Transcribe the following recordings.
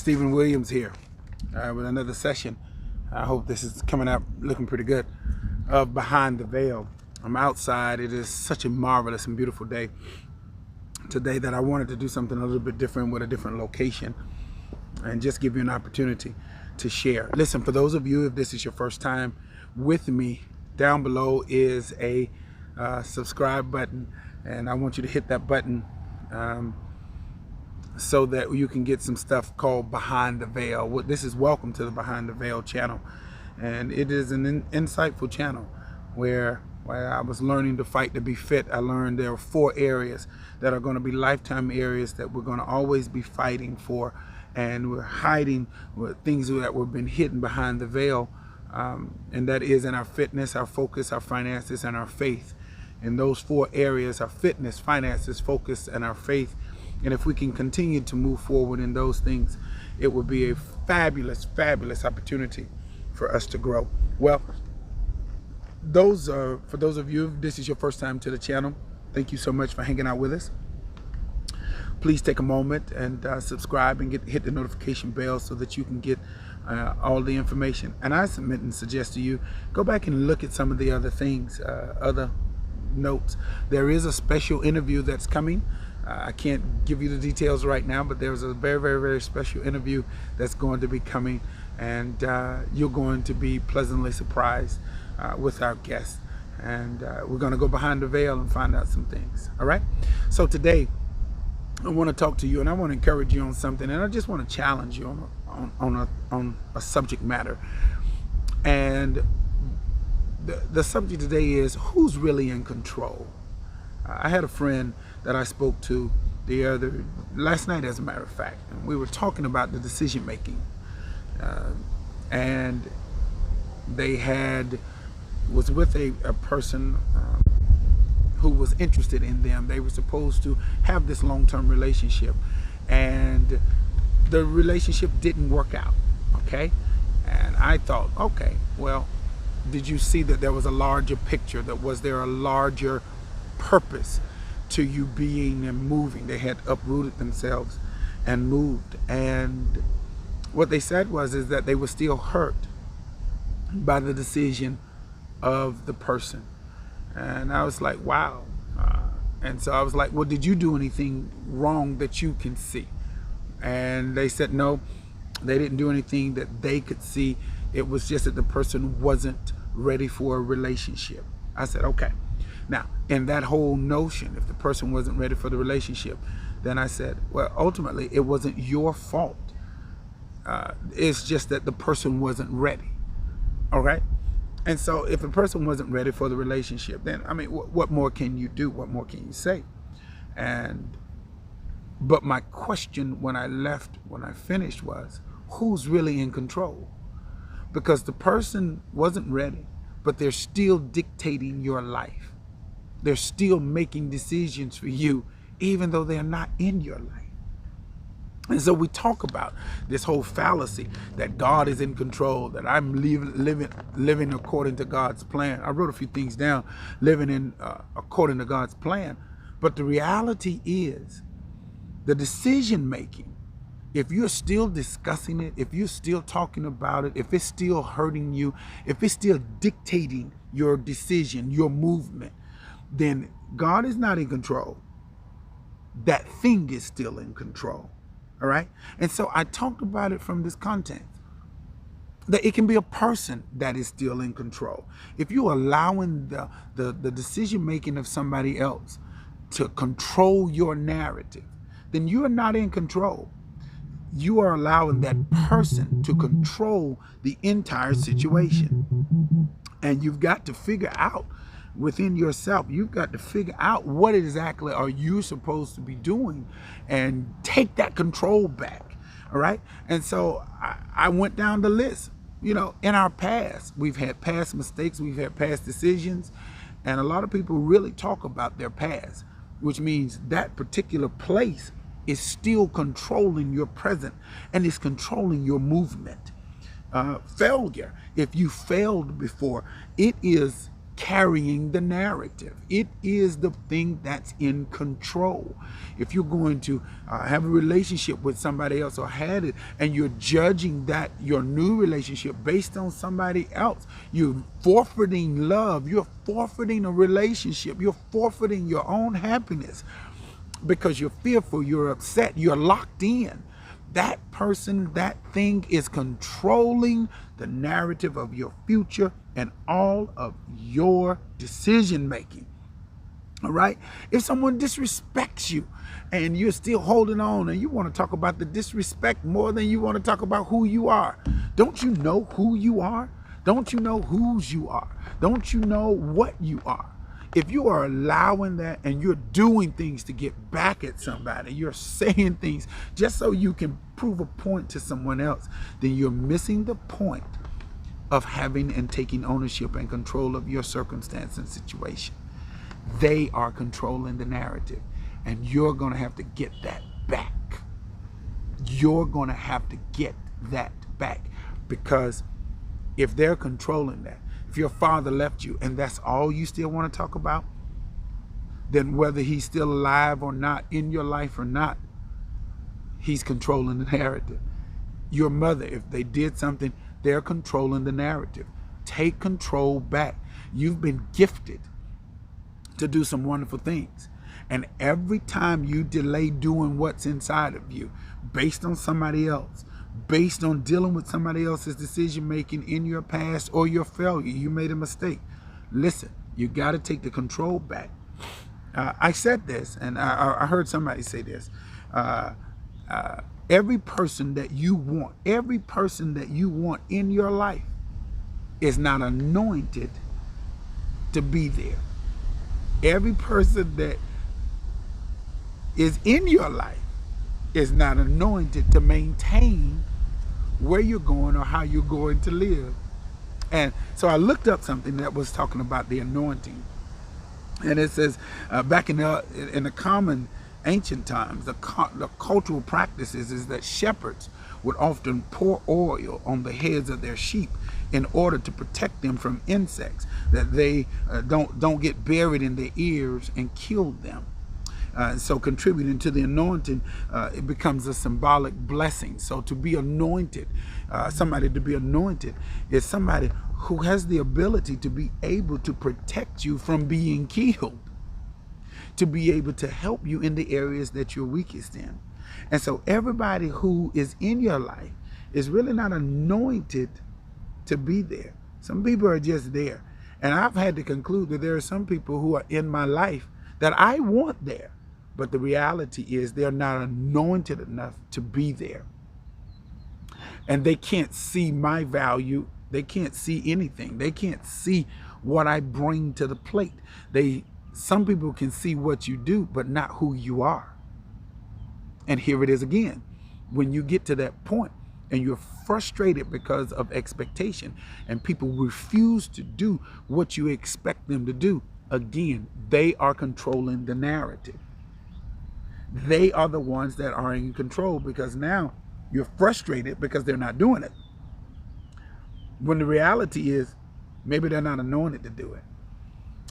Stephen Williams here with another session. I hope this is coming out looking pretty good. Of Behind the Veil. I'm outside. It is such a marvelous and beautiful day today that I wanted to do something a little bit different with a different location and just give you an opportunity to share. Listen, for those of you, if this is your first time with me, down below is a subscribe button, and I want you to hit that button so that you can get some stuff called Behind the Veil. This is welcome to the Behind the Veil channel, and it is an insightful channel where I was learning to fight to be fit. I learned there are 4 areas that are going to be lifetime areas that we're going to always be fighting for, and we're hiding things that were been hidden behind the veil, and that is in our fitness, our focus, our finances, and our faith. In those 4 areas, our fitness, finances, focus, and our faith. And if we can continue to move forward in those things, it will be a fabulous, fabulous opportunity for us to grow. Well, for those of you, if this is your first time to the channel, thank you so much for hanging out with us. Please take a moment and subscribe and hit the notification bell so that you can get all the information. And I submit and suggest to you, go back and look at some of the other things, other notes. There is a special interview that's coming. I can't give you the details right now, but there's a very, very, very special interview that's going to be coming, and you're going to be pleasantly surprised with our guests. And we're going to go behind the veil and find out some things. All right. So today, I want to talk to you, and I want to encourage you on something, and I just want to challenge you on a subject matter. And the subject today is, who's really in control? I had a friend that I spoke to last night, as a matter of fact, and we were talking about the decision making, and they was with a person who was interested in them. They were supposed to have this long-term relationship, and the relationship didn't work out. Okay, and I thought, okay, well, did you see that there was a larger picture? That was there a larger purpose to you being and moving? They had uprooted themselves and moved, and what they said is that they were still hurt by the decision of the person. And I was like, wow. And so I was like, well, did you do anything wrong that you can see? And they said no, they didn't do anything that they could see. It was just that the person wasn't ready for a relationship. I said, okay. Now, in that whole notion, if the person wasn't ready for the relationship, then I said, well, ultimately, it wasn't your fault. It's just that the person wasn't ready. All right? And so if a person wasn't ready for the relationship, then, I mean, what more can you do? What more can you say? But my question when I finished was, who's really in control? Because the person wasn't ready, but they're still dictating your life. They're still making decisions for you, even though they're not in your life. And so we talk about this whole fallacy that God is in control, that I'm living according to God's plan. I wrote a few things down, living according to God's plan. But the reality is, the decision making, if you're still discussing it, if you're still talking about it, if it's still hurting you, if it's still dictating your decision, your movement, then God is not in control. That thing is still in control. All right. And so I talked about it from this content, that it can be a person that is still in control. If you're allowing the decision making of somebody else to control your narrative, then you are not in control. You are allowing that person to control the entire situation. And you've got to figure out within yourself, you've got to figure out what exactly are you supposed to be doing and take that control back. All right. And so I went down the list. You know, in our past, we've had past mistakes, we've had past decisions, and a lot of people really talk about their past, which means that particular place is still controlling your present and is controlling your movement. Failure, if you failed before, it is carrying the narrative. It is the thing that's in control. If you're going to have a relationship with somebody else or had it, and you're judging that your new relationship based on somebody else, you're forfeiting love, you're forfeiting a relationship, you're forfeiting your own happiness because you're fearful, you're upset, you're locked in. That person, that thing is controlling the narrative of your future and all of your decision making. All right? If someone disrespects you and you're still holding on and you want to talk about the disrespect more than you want to talk about who you are, don't you know who you are? Don't you know whose you are? Don't you know what you are? If you are allowing that and you're doing things to get back at somebody, you're saying things just so you can prove a point to someone else, then you're missing the point of having and taking ownership and control of your circumstance and situation. They are controlling the narrative, and you're going to have to get that back. You're going to have to get that back, because if they're controlling that, if your father left you and that's all you still want to talk about, then whether he's still alive or not, in your life or not, he's controlling the narrative. Your mother, if they did something, they're controlling the narrative. Take control back. You've been gifted to do some wonderful things. And every time you delay doing what's inside of you, based on somebody else, based on dealing with somebody else's decision making in your past or your failure, you made a mistake. Listen, you got to take the control back. I said this, and I heard somebody say this. Every person that you want, every person that you want in your life is not anointed to be there. Every person that is in your life is not anointed to maintain where you're going or how you're going to live. And so I looked up something that was talking about the anointing. And it says back in the common ancient times, the cultural practices is that shepherds would often pour oil on the heads of their sheep in order to protect them from insects, that they don't get buried in their ears and kill them. So contributing to the anointing, it becomes a symbolic blessing. So to be anointed, somebody to be anointed is somebody who has the ability to be able to protect you from being killed, to be able to help you in the areas that you're weakest in. And so everybody who is in your life is really not anointed to be there. Some people are just there. And I've had to conclude that there are some people who are in my life that I want there. But the reality is they're not anointed enough to be there. And they can't see my value. They can't see anything. They can't see what I bring to the plate. Some people can see what you do, but not who you are. And here it is again. When you get to that point and you're frustrated because of expectation and people refuse to do what you expect them to do, again, they are controlling the narrative. They are the ones that are in control, because now you're frustrated because they're not doing it. When the reality is maybe they're not anointed to do it.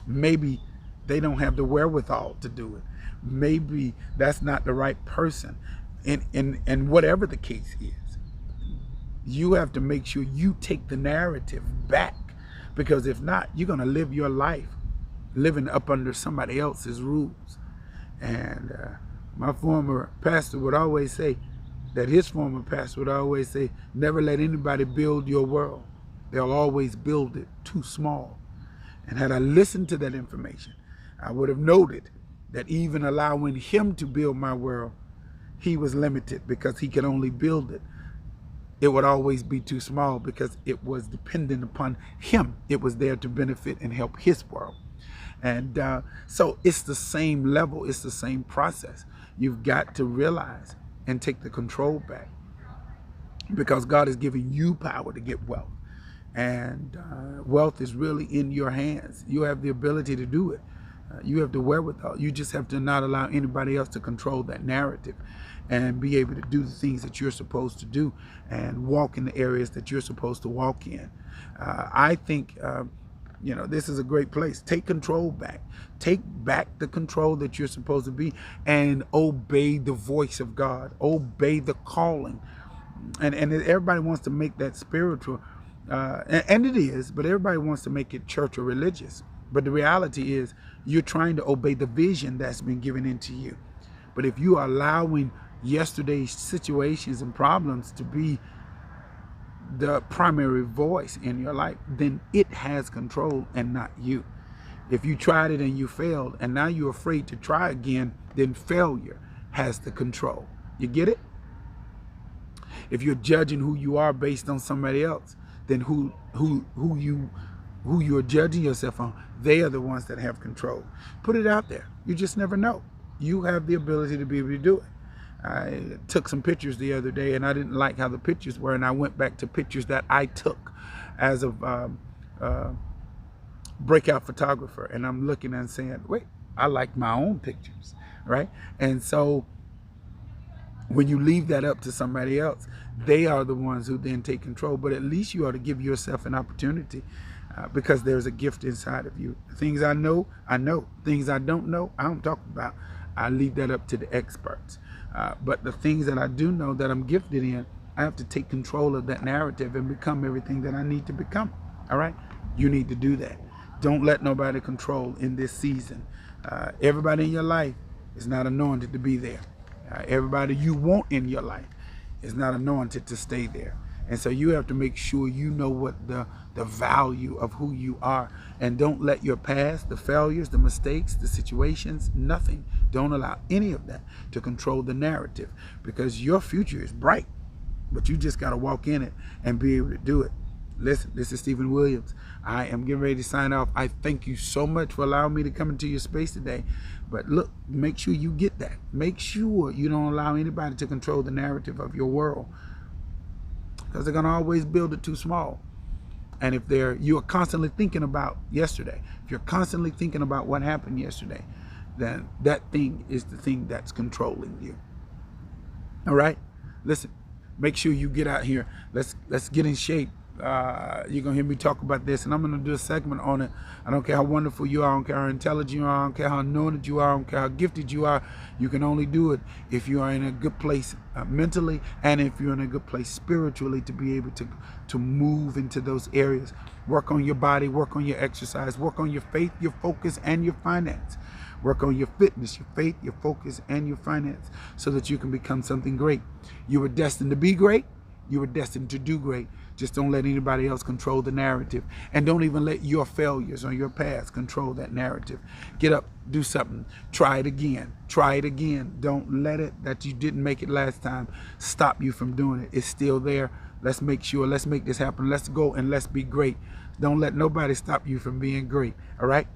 Maybe they don't have the wherewithal to do it. Maybe that's not the right person. And whatever the case is, you have to make sure you take the narrative back, because if not, you're going to live your life living up under somebody else's rules. And my former pastor would always say, never let anybody build your world. They'll always build it too small. And had I listened to that information, I would have noted that even allowing him to build my world, he was limited because he could only build it. It would always be too small because it was dependent upon him. It was there to benefit and help his world. And so it's the same level. It's the same process. You've got to realize and take the control back, because God is giving you power to get wealth. And wealth is really in your hands. You have the ability to do it. You have the wherewithal. You just have to not allow anybody else to control that narrative, and be able to do the things that you're supposed to do and walk in the areas that you're supposed to walk in. I think You know, this is a great place. Take control back. Take back the control that you're supposed to be and obey the voice of God. Obey the calling. And everybody wants to make that spiritual, and it is, but everybody wants to make it church or religious. But the reality is you're trying to obey the vision that's been given into you. But if you are allowing yesterday's situations and problems to be the primary voice in your life, then it has control and not you. If you tried it and you failed and now you're afraid to try again, then failure has the control. You get it? If you're judging who you are based on somebody else, then who you're judging yourself on, they are the ones that have control. Put it out there. You just never know. You have the ability to be able to do it. I took some pictures the other day and I didn't like how the pictures were, and I went back to pictures that I took as a breakout photographer, and I'm looking and saying, wait, I like my own pictures, right? And so when you leave that up to somebody else, they are the ones who then take control. But at least you ought to give yourself an opportunity, because there's a gift inside of you. Things I know, I know. Things I don't know, I don't talk about. I leave that up to the experts. But the things that I do know that I'm gifted in, I have to take control of that narrative and become everything that I need to become. All right? You need to do that. Don't let nobody control in this season. Everybody in your life is not anointed to be there. Everybody you want in your life is not anointed to stay there. And so you have to make sure you know what the value of who you are. And don't let your past, the failures, the mistakes, the situations, nothing. Don't allow any of that to control the narrative, because your future is bright, but you just got to walk in it and be able to do it. Listen, this is Stephen Williams. I am getting ready to sign off. I thank you so much for allowing me to come into your space today. But look, make sure you get that. Make sure you don't allow anybody to control the narrative of your world, because they're going to always build it too small. And if you're constantly thinking about yesterday, if you're constantly thinking about what happened yesterday, then that thing is the thing that's controlling you. All right? Listen, make sure you get out here. Let's get in shape. You're gonna hear me talk about this, and I'm gonna do a segment on it. I don't care how wonderful you are, I don't care how intelligent you are, I don't care how anointed you are, I don't care how gifted you are. You can only do it if you are in a good place mentally, and if you're in a good place spiritually, to be able to move into those areas. Work on your body, work on your exercise, work on your faith, your focus, and your finance. Work on your fitness, your faith, your focus, and your finance, so that you can become something great. You were destined to be great. You were destined to do great. Just don't let anybody else control the narrative. And don't even let your failures or your past control that narrative. Get up, do something. Try it again. Try it again. Don't let it that you didn't make it last time stop you from doing it. It's still there. Let's make sure. Let's make this happen. Let's go and let's be great. Don't let nobody stop you from being great. All right?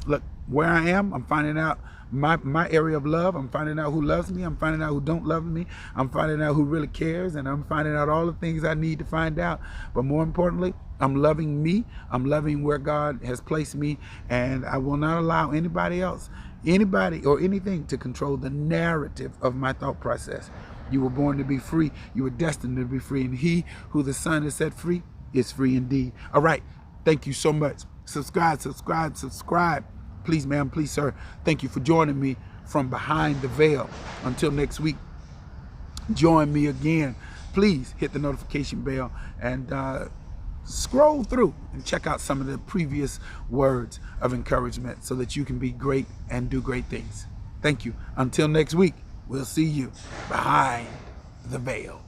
Look, where I am, I'm finding out my area of love. I'm finding out who loves me. I'm finding out who don't love me. I'm finding out who really cares, and I'm finding out all the things I need to find out. But more importantly, I'm loving me. I'm loving where God has placed me, and I will not allow anybody else, anybody or anything to control the narrative of my thought process. You were born to be free. You were destined to be free, and he who the Son has set free is free indeed. All right. Thank you so much. Subscribe, subscribe, subscribe. Please, ma'am, please, sir. Thank you for joining me from behind the veil. Until next week, join me again. Please hit the notification bell and scroll through and check out some of the previous words of encouragement, so that you can be great and do great things. Thank you. Until next week, we'll see you behind the veil.